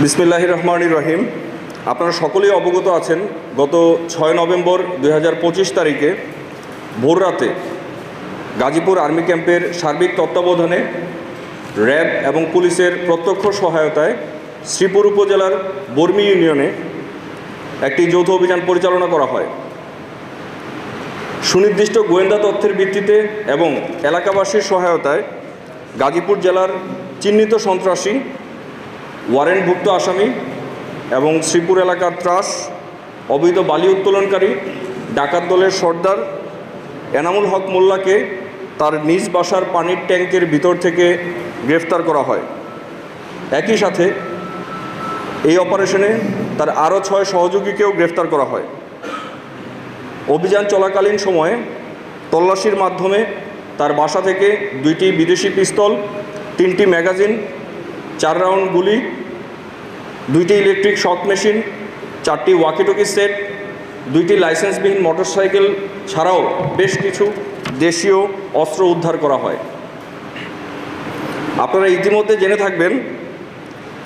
বিসমিল্লাহির রহমানির রহিম। আপনারা সকলেই অবগত আছেন, গত 6 নভেম্বর 2025 তারিখে ভোররাতে গাজীপুর আর্মি ক্যাম্পের সার্বিক তত্ত্বাবধানে র্যাব এবং পুলিশের প্রত্যক্ষ সহায়তায় শ্রীপুর উপজেলার বর্মি ইউনিয়নে একটি যৌথ অভিযান পরিচালনা করা হয়। সুনির্দিষ্ট গোয়েন্দা তথ্যের ভিত্তিতে এবং এলাকাবাসীর সহায়তায় গাজীপুর জেলার চিহ্নিত সন্ত্রাসী, ওয়ারেন্টভুক্ত আসামি এবং শ্রীপুর এলাকার ত্রাস, অবৈধ বালি উত্তোলনকারী ডাকাত দলের সর্দার এনামুল হক মোল্লাকে তার নিজ বাসার পানির ট্যাঙ্কের ভিতর থেকে গ্রেফতার করা হয়। একই সাথে এই অপারেশনে তার আরও 6 সহযোগীকেও গ্রেফতার করা হয়। অভিযান চলাকালীন সময়ে তল্লাশির মাধ্যমে তার বাসা থেকে 2টি বিদেশি পিস্তল, 3টি ম্যাগাজিন, 4 রাউন্ড গুলি, 2টি ইলেকট্রিক শক মেশিন, 4টি ওয়াকিটকি সেট, 2টি লাইসেন্সবিহীন মোটরসাইকেল ছাড়াও বেশ কিছু দেশীয় অস্ত্র উদ্ধার করা হয়। আপনারা ইতিমধ্যে জেনে থাকবেন,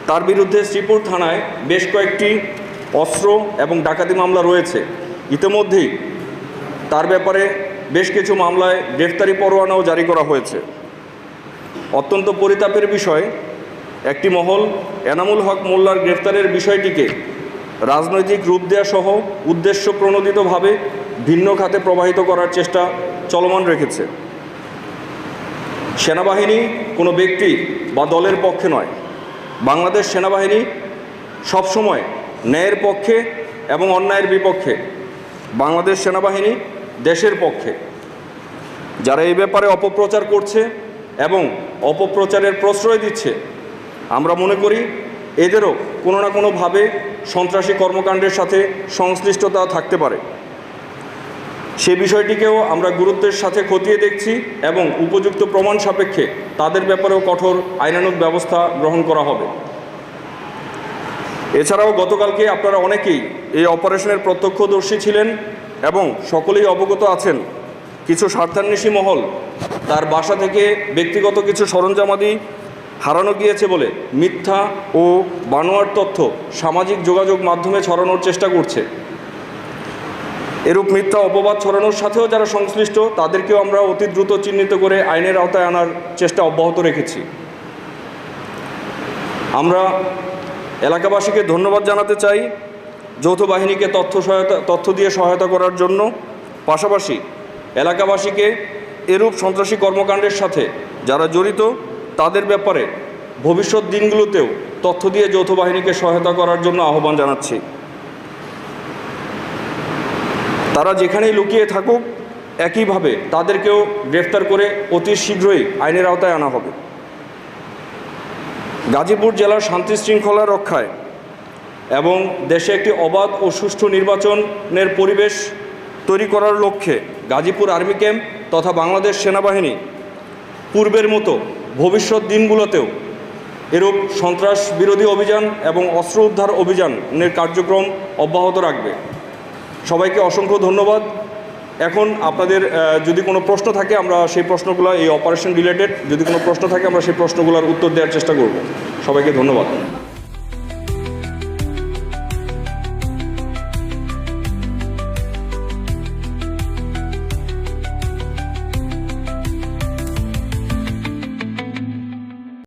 তার বিরুদ্ধে শ্রীপুর থানায় বেশ কয়েকটি অস্ত্র এবং ডাকাতি মামলা রয়েছে। ইতিমধ্যেই তার ব্যাপারে বেশ কিছু মামলায় গ্রেফতারি পরোয়ানাও জারি করা হয়েছে। অত্যন্ত পরিতাপের বিষয়, একটি মহল এনামুল হক মোল্লার গ্রেফতারের বিষয়টিকে রাজনৈতিক রূপ দেওয়া সহ উদ্দেশ্য প্রণোদিতভাবে ভিন্ন খাতে প্রবাহিত করার চেষ্টা চলমান রেখেছে। সেনাবাহিনী কোনো ব্যক্তি বা দলের পক্ষে নয়। বাংলাদেশ সেনাবাহিনী সবসময় ন্যায়ের পক্ষে এবং অন্যায়ের বিপক্ষে। বাংলাদেশ সেনাবাহিনী দেশের পক্ষে। যারা এই ব্যাপারে অপপ্রচার করছে এবং অপপ্রচারের প্রশ্রয় দিচ্ছে, আমরা মনে করি এদেরও কোনো না কোনোভাবে সন্ত্রাসী কর্মকাণ্ডের সাথে সংশ্লিষ্টতা থাকতে পারে। সে বিষয়টিকেও আমরা গুরুত্বের সাথে খতিয়ে দেখছি এবং উপযুক্ত প্রমাণ সাপেক্ষে তাদের ব্যাপারেও কঠোর আইনানুগ ব্যবস্থা গ্রহণ করা হবে। এছাড়াও গতকালকে আপনারা অনেকেই এই অপারেশনের প্রত্যক্ষদর্শী ছিলেন এবং সকলেই অবগত আছেন, কিছু স্বার্থান্বেষী মহল তার বাসা থেকে ব্যক্তিগত কিছু সরঞ্জামাদি হারানো গিয়েছে বলে মিথ্যা ও বানোয়ার তথ্য সামাজিক যোগাযোগ মাধ্যমে ছড়ানোর চেষ্টা করছে। এরূপ মিথ্যা অপবাদ ছড়ানোর সাথেও যারা সংশ্লিষ্ট তাদেরকেও আমরা অতি দ্রুত চিহ্নিত করে আইনের আওতায় আনার চেষ্টা অব্যাহত রেখেছি। আমরা এলাকাবাসীকে ধন্যবাদ জানাতে চাই যৌথ বাহিনীকে তথ্য দিয়ে সহায়তা করার জন্য। পাশাপাশি এলাকাবাসীকে এরূপ সন্ত্রাসী কর্মকাণ্ডের সাথে যারা জড়িত তাদের ব্যাপারে ভবিষ্যৎ দিনগুলোতেও তথ্য দিয়ে যৌথ বাহিনীকে সহায়তা করার জন্য আহ্বান জানাচ্ছি। তারা যেখানেই লুকিয়ে থাকুক, একইভাবে তাদেরকেও গ্রেফতার করে অতি শীঘ্রই আইনের আওতায় আনা হবে। গাজীপুর জেলার শান্তি শৃঙ্খলা রক্ষায় এবং দেশে একটি অবাধ ও সুষ্ঠু নির্বাচনের পরিবেশ তৈরি করার লক্ষ্যে গাজীপুর আর্মি ক্যাম্প তথা বাংলাদেশ সেনাবাহিনী পূর্বের মতো ভবিষ্যৎ দিনগুলোতেও এরূপ সন্ত্রাস বিরোধী অভিযান এবং অস্ত্র উদ্ধার অভিযানের কার্যক্রম অব্যাহত রাখবে। সবাইকে অসংখ্য ধন্যবাদ। এখন আপনাদের যদি কোনো প্রশ্ন থাকে, আমরা সেই প্রশ্নগুলো, এই অপারেশন রিলেটেড যদি কোনো প্রশ্ন থাকে, আমরা সেই প্রশ্নগুলোর উত্তর দেওয়ার চেষ্টা করব। সবাইকে ধন্যবাদ।